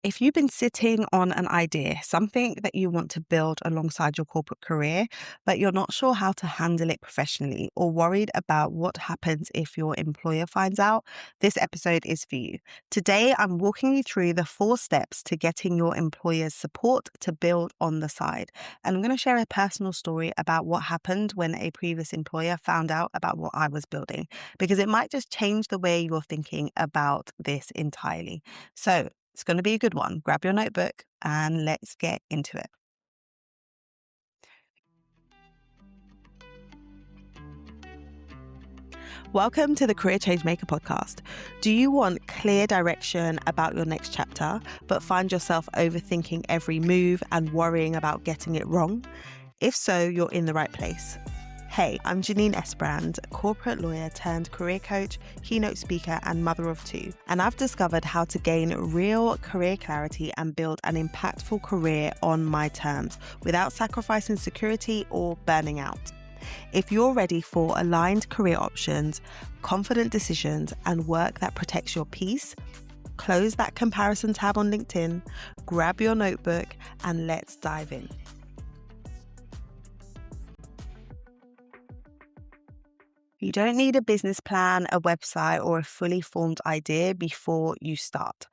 If you've been sitting on an idea, something that you want to build alongside your corporate career, but you're not sure how to handle it professionally or worried about what happens if your employer finds out, this episode is for you. Today, I'm walking you through the 4 steps to getting your employer's support to build on the side. And I'm going to share a personal story about what happened when a previous employer found out about what I was building, because it might just change the way you're thinking about this entirely. So, it's going to be a good one. Grab your notebook and let's get into it. Welcome to the Career Changemaker podcast. Do you want clear direction about your next chapter, but find yourself overthinking every move and worrying about getting it wrong? If so, you're in the right place. Hey, I'm Janine Esbrand, corporate lawyer turned career coach, keynote speaker, and mother of 2. And I've discovered how to gain real career clarity and build an impactful career on my terms without sacrificing security or burning out. If you're ready for aligned career options, confident decisions, and work that protects your peace, close that comparison tab on LinkedIn, grab your notebook, and let's dive in. You don't need a business plan, a website, or a fully formed idea before you start.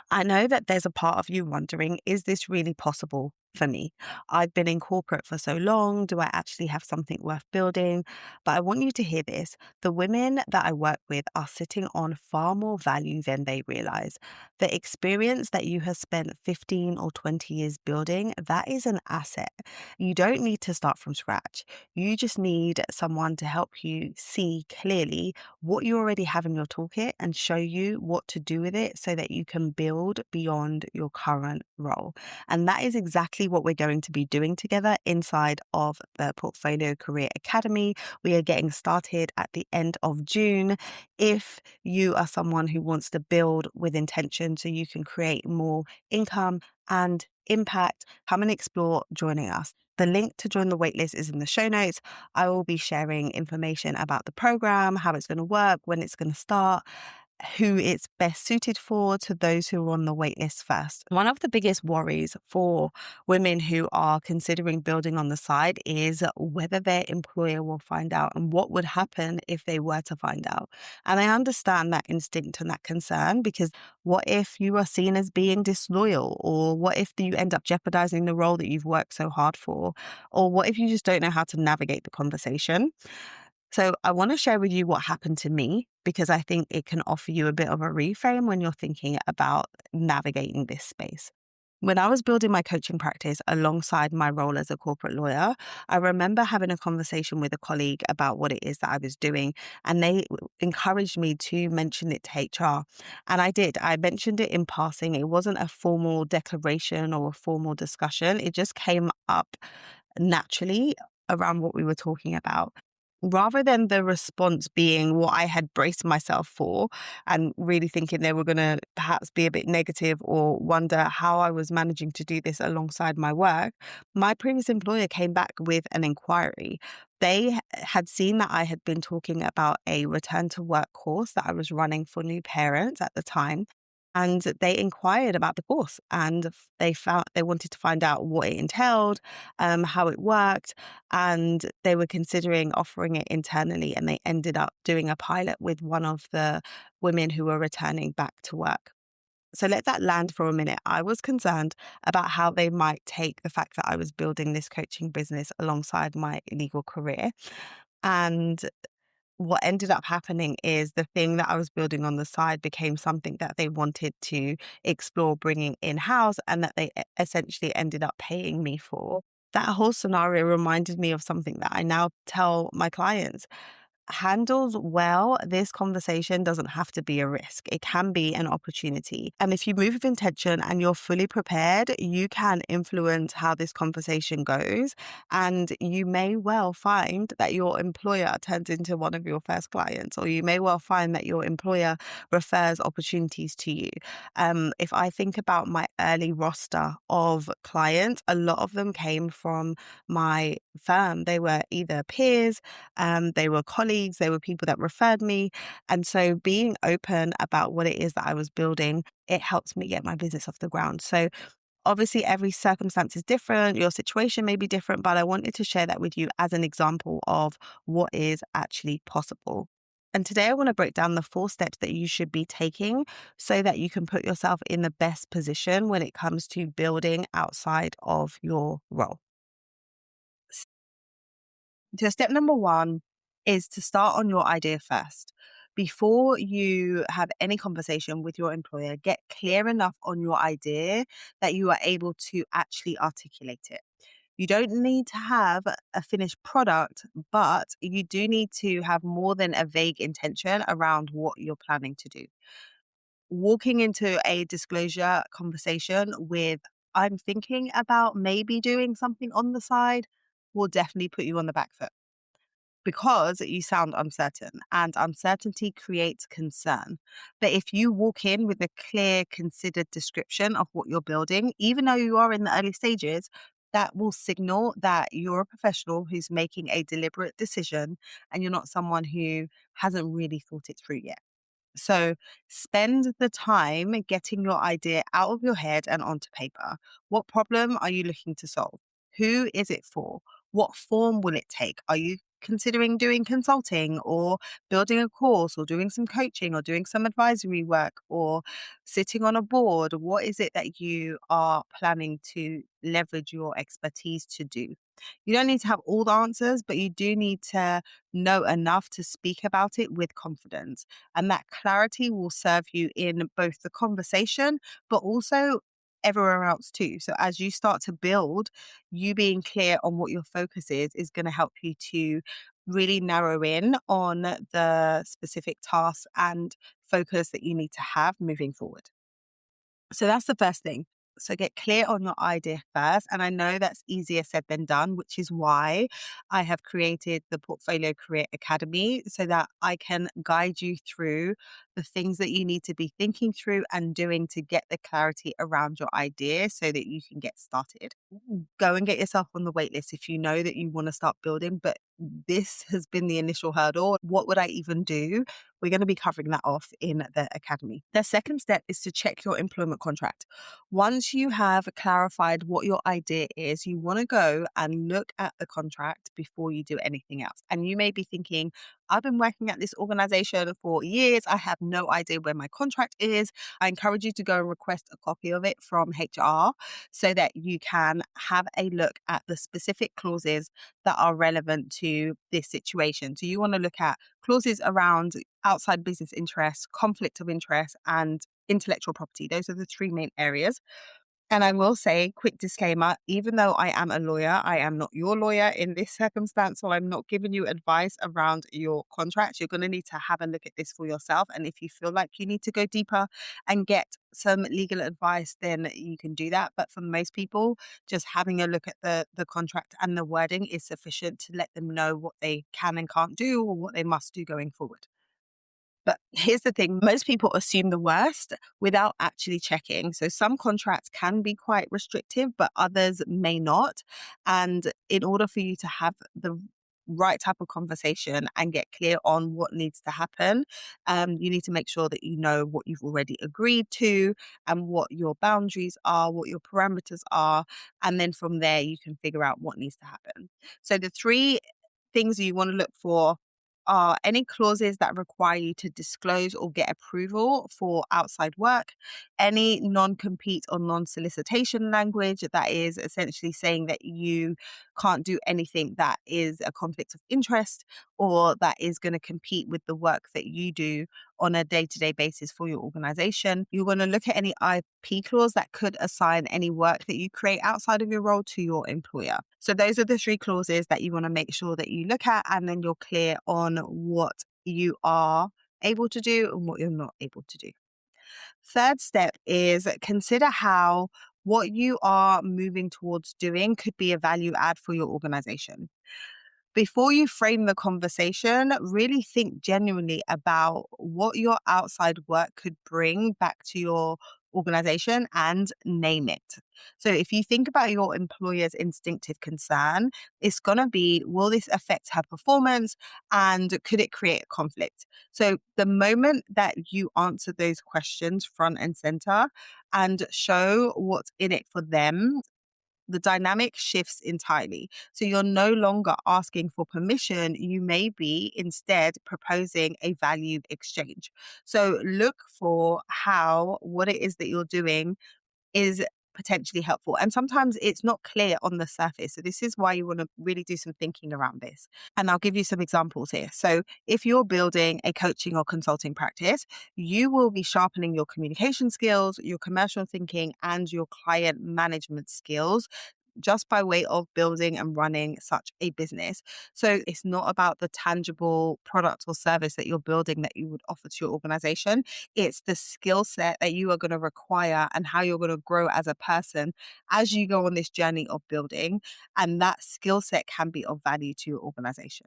I know that there's a part of you wondering, is this really possible for me? I've been in corporate for so long. Do I actually have something worth building? But I want you to hear this. The women that I work with are sitting on far more value than they realize. The experience that you have spent 15 or 20 years building, that is an asset. You don't need to start from scratch. You just need someone to help you see clearly what you already have in your toolkit and show you what to do with it so that you can build beyond your current role. And that is exactly what we're going to be doing together inside of the Portfolio Career Academy. We are getting started at the end of June. If you are someone who wants to build with intention so you can create more income and impact, come and explore joining us. The link to join the waitlist is in the show notes. I will be sharing information about the program, how it's going to work, when it's going to start, who it's best suited for, to those who are on the waitlist first. One of the biggest worries for women who are considering building on the side is whether their employer will find out and what would happen if they were to find out. And I understand that instinct and that concern, because what if you are seen as being disloyal? Or what if you end up jeopardizing the role that you've worked so hard for? Or what if you just don't know how to navigate the conversation? So I want to share with you what happened to me, because I think it can offer you a bit of a reframe when you're thinking about navigating this space. When I was building my coaching practice alongside my role as a corporate lawyer, I remember having a conversation with a colleague about what it is that I was doing, and they encouraged me to mention it to HR. And I did. I mentioned it in passing. It wasn't a formal declaration or a formal discussion. It just came up naturally around what we were talking about. Rather than the response being what I had braced myself for and really thinking they were going to perhaps be a bit negative or wonder how I was managing to do this alongside my work, my previous employer came back with an inquiry. They had seen that I had been talking about a return to work course that I was running for new parents at the time. And they inquired about the course, and they wanted to find out what it entailed, how it worked, and they were considering offering it internally. And they ended up doing a pilot with one of the women who were returning back to work. So let that land for a minute. I was concerned about how they might take the fact that I was building this coaching business alongside my legal career. And what ended up happening is the thing that I was building on the side became something that they wanted to explore bringing in-house, and that they essentially ended up paying me for. That whole scenario reminded me of something that I now tell my clients. Handled well, this conversation doesn't have to be a risk. It can be an opportunity. And if you move with intention and you're fully prepared, you can influence how this conversation goes. And you may well find that your employer turns into one of your first clients, or you may well find that your employer refers opportunities to you. If I think about my early roster of clients, a lot of them came from my firm. They were either peers, they were colleagues, colleagues, they were people that referred me. And so being open about what it is that I was building, it helps me get my business off the ground. So obviously, every circumstance is different. Your situation may be different, but I wanted to share that with you as an example of what is actually possible. And today I want to break down the 4 steps that you should be taking so that you can put yourself in the best position when it comes to building outside of your role. So, step number 1 is to start on your idea first. Before you have any conversation with your employer, get clear enough on your idea that you are able to actually articulate it. You don't need to have a finished product, but you do need to have more than a vague intention around what you're planning to do. Walking into a disclosure conversation with, I'm thinking about maybe doing something on the side, will definitely put you on the back foot because you sound uncertain and uncertainty creates concern. But if you walk in with a clear, considered description of what you're building, even though you are in the early stages, that will signal that you're a professional who's making a deliberate decision and you're not someone who hasn't really thought it through yet. So spend the time getting your idea out of your head and onto paper. What problem are you looking to solve? Who is it for? What form will it take? Are you considering doing consulting or building a course or doing some coaching or doing some advisory work or sitting on a board? What is it that you are planning to leverage your expertise to do? You don't need to have all the answers, but you do need to know enough to speak about it with confidence. And that clarity will serve you in both the conversation, but also everywhere else too. So as you start to build, you being clear on what your focus is going to help you to really narrow in on the specific tasks and focus that you need to have moving forward. So that's the first thing. So get clear on your idea first. And I know that's easier said than done, which is why I have created the Portfolio Career Academy so that I can guide you through the things that you need to be thinking through and doing to get the clarity around your idea so that you can get started. Go and get yourself on the wait list if you know that you want to start building, but this has been the initial hurdle. What would I even do? We're going to be covering that off in the academy. The second step is to check your employment contract. Once you have clarified what your idea is, you want to go and look at the contract before you do anything else. And you may be thinking, I've been working at this organization for years. I have no idea where my contract is. I encourage you to go and request a copy of it from HR so that you can have a look at the specific clauses that are relevant to this situation. So you want to look at clauses around outside business interests, conflict of interest, and intellectual property. Those are the 3 main areas. And I will say, quick disclaimer, even though I am a lawyer, I am not your lawyer in this circumstance. So I'm not giving you advice around your contract. You're going to need to have a look at this for yourself. And if you feel like you need to go deeper and get some legal advice, then you can do that. But for most people, just having a look at the contract and the wording is sufficient to let them know what they can and can't do or what they must do going forward. But here's the thing, most people assume the worst without actually checking. So some contracts can be quite restrictive, but others may not. And in order for you to have the right type of conversation and get clear on what needs to happen, you need to make sure that you know what you've already agreed to and what your boundaries are, what your parameters are. And then from there, you can figure out what needs to happen. So the 3 things you want to look for are any clauses that require you to disclose or get approval for outside work, any non-compete or non-solicitation language that is essentially saying that you can't do anything that is a conflict of interest or that is going to compete with the work that you do on a day-to-day basis for your organization. You're going to look at any IP clause that could assign any work that you create outside of your role to your employer. So those are the 3 clauses that you want to make sure that you look at, and then you're clear on what you are able to do and what you're not able to do. Third step is consider how what you are moving towards doing could be a value add for your organization. Before you frame the conversation, really think genuinely about what your outside work could bring back to your organization and name it. So if you think about your employer's instinctive concern, it's going to be, will this affect her performance and could it create conflict? So the moment that you answer those questions front and center and show what's in it for them, the dynamic shifts entirely. So you're no longer asking for permission. You may be instead proposing a value exchange. So look for how what it is that you're doing is potentially helpful. And sometimes it's not clear on the surface. So this is why you want to really do some thinking around this. And I'll give you some examples here. So if you're building a coaching or consulting practice, you will be sharpening your communication skills, your commercial thinking, and your client management skills just by way of building and running such a business. So it's not about the tangible product or service that you're building that you would offer to your organization. It's the skill set that you are going to require and how you're going to grow as a person as you go on this journey of building. And that skill set can be of value to your organization.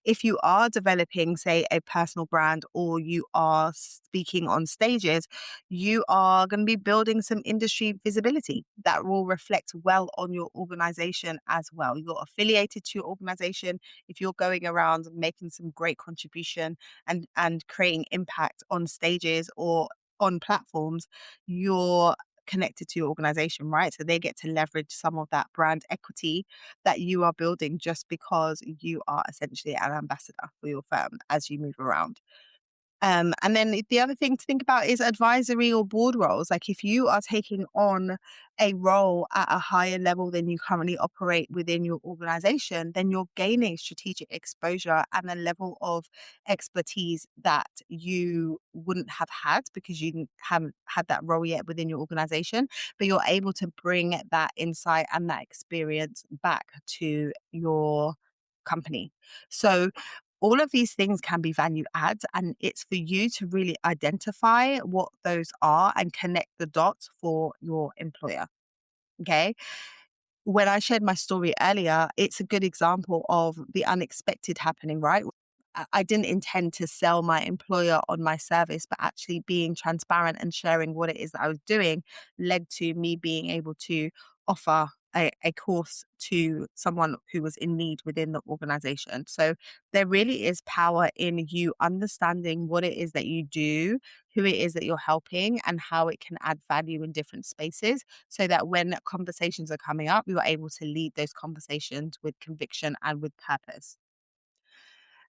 If you are developing, say, a personal brand or you are speaking on stages, you are going to be building some industry visibility that will reflect well on your organization as well. You're affiliated to your organization. If you're going around making some great contribution and creating impact on stages or on platforms, you're connected to your organization, right? So they get to leverage some of that brand equity that you are building just because you are essentially an ambassador for your firm as you move around. And then the other thing to think about is advisory or board roles. Like if you are taking on a role at a higher level than you currently operate within your organization, then you're gaining strategic exposure and a level of expertise that you wouldn't have had because haven't had that role yet within your organization. But you're able to bring that insight and that experience back to your company. So all of these things can be value adds, and it's for you to really identify what those are and connect the dots for your employer. Okay. When I shared my story earlier, it's a good example of the unexpected happening, right? I didn't intend to sell my employer on my service, but actually being transparent and sharing what it is that I was doing led to me being able to offer a course to someone who was in need within the organization. So there really is power in you understanding what it is that you do, who it is that you're helping, and how it can add value in different spaces so that when conversations are coming up, you're able to lead those conversations with conviction and with purpose.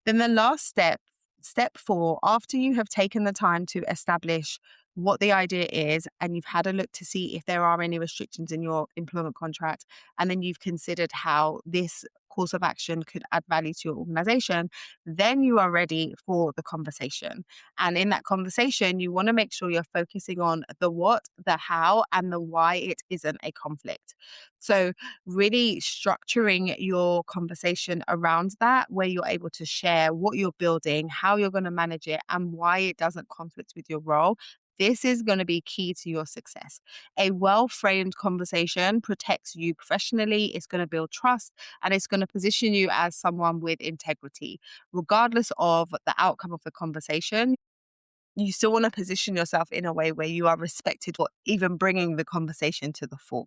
Then the last step, step four, after you have taken the time to establish what the idea is and you've had a look to see if there are any restrictions in your employment contract, and then you've considered how this course of action could add value to your organization, then you are ready for the conversation. And in that conversation, you want to make sure you're focusing on the what, the how, and the why it isn't a conflict. So really structuring your conversation around that, where you're able to share what you're building, how you're going to manage it, and why it doesn't conflict with your role. This is going to be key to your success. A well framed conversation protects you professionally, it's going to build trust, and it's going to position you as someone with integrity. Regardless of the outcome of the conversation, you still want to position yourself in a way where you are respected for even bringing the conversation to the fore.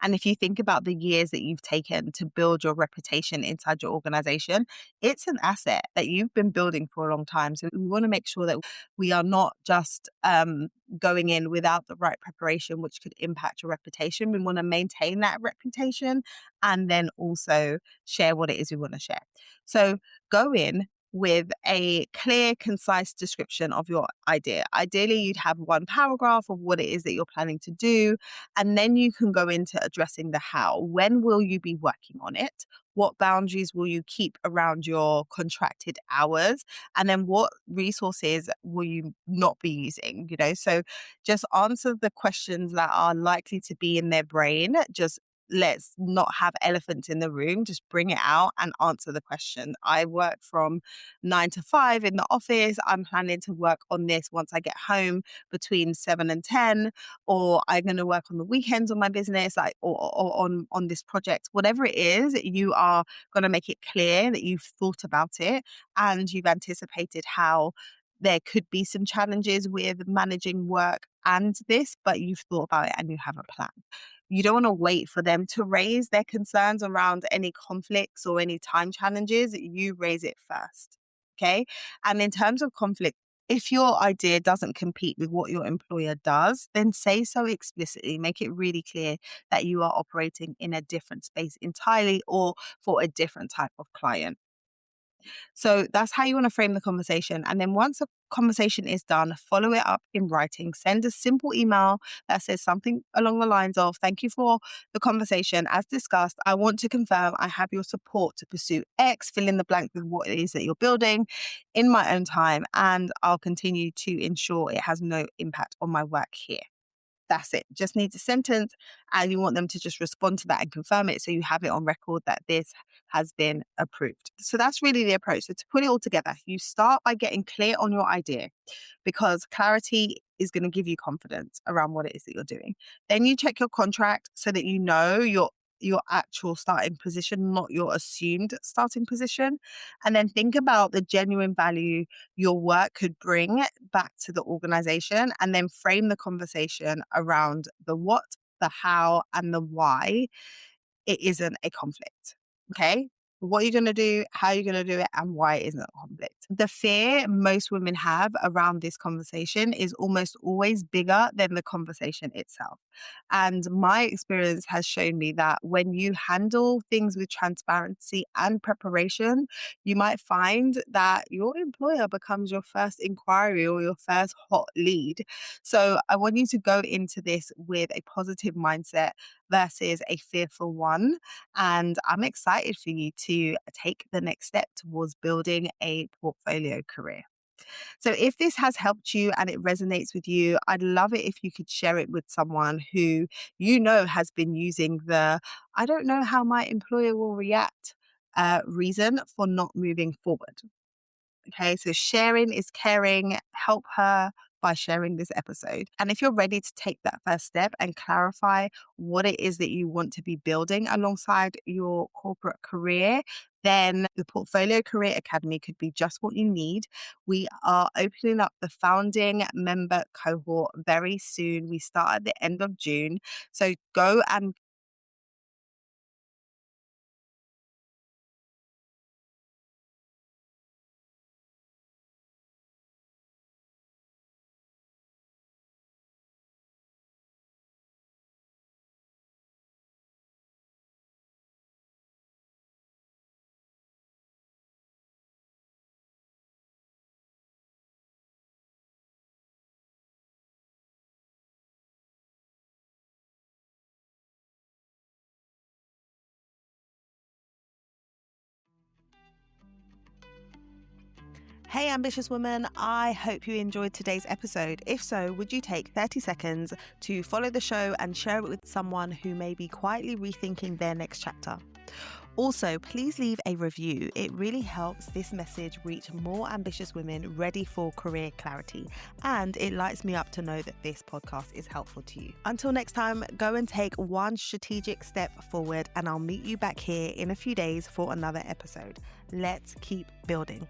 And if you think about the years that you've taken to build your reputation inside your organization, it's an asset that you've been building for a long time. So we want to make sure that we are not just going in without the right preparation, which could impact your reputation. We want to maintain that reputation and then also share what it is we want to share. So go in with a clear, concise description of your idea. Ideally, you'd have one paragraph of what it is that you're planning to do, and then you can go into addressing the how. When will you be working on it? What boundaries will you keep around your contracted hours? And then what resources will you not be using? So just answer the questions that are likely to be in their brain. Just let's not have elephants in the room. Just bring it out and answer the question. I work from 9 to 5 in the office. I'm planning to work on this once I get home between 7 and 10, or I'm going to work on the weekends on my business, like or on this project. Whatever it is, you are going to make it clear that you've thought about it and you've anticipated how there could be some challenges with managing work and this, but you've thought about it and you have a plan. You don't want to wait for them to raise their concerns around any conflicts or any time challenges. You raise it first. Okay. And in terms of conflict, if your idea doesn't compete with what your employer does, then say so explicitly. Make it really clear that you are operating in a different space entirely or for a different type of client. So that's how you want to frame the conversation. And then once a conversation is done, follow it up in writing. Send a simple email that says something along the lines of, "Thank you for the conversation. As discussed, I want to confirm I have your support to pursue X, fill in the blank with what it is that you're building in my own time, and I'll continue to ensure it has no impact on my work here." That's it. Just needs a sentence, and you want them to just respond to that and confirm it so you have it on record that this has been approved. So that's really the approach. So to put it all together, you start by getting clear on your idea, because clarity is going to give you confidence around what it is that you're doing. Then you check your contract so that you know your actual starting position, not your assumed starting position. And then think about the genuine value your work could bring back to the organization, and then frame the conversation around the what, the how, and the why it isn't a conflict. Okay. What you're going to do, how you're going to do it, and why it isn't a conflict. The fear most women have around this conversation is almost always bigger than the conversation itself. And my experience has shown me that when you handle things with transparency and preparation, you might find that your employer becomes your first inquiry or your first hot lead. So I want you to go into this with a positive mindset versus a fearful one. And I'm excited for you to take the next step towards building a portfolio career. So if this has helped you and it resonates with you, I'd love it if you could share it with someone who you know has been using the "I don't know how my employer will react" reason for not moving forward. Okay, so sharing is caring. Help her by sharing this episode. And if you're ready to take that first step and clarify what it is that you want to be building alongside your corporate career, then the Portfolio Career Academy could be just what you need. We are opening up the founding member cohort very soon. We start at the end of June. So go and Hey, ambitious woman, I hope you enjoyed today's episode. If so, would you take 30 seconds to follow the show and share it with someone who may be quietly rethinking their next chapter? Also, please leave a review. It really helps this message reach more ambitious women ready for career clarity, and it lights me up to know that this podcast is helpful to you. Until next time, go and take one strategic step forward, and I'll meet you back here in a few days for another episode. Let's keep building.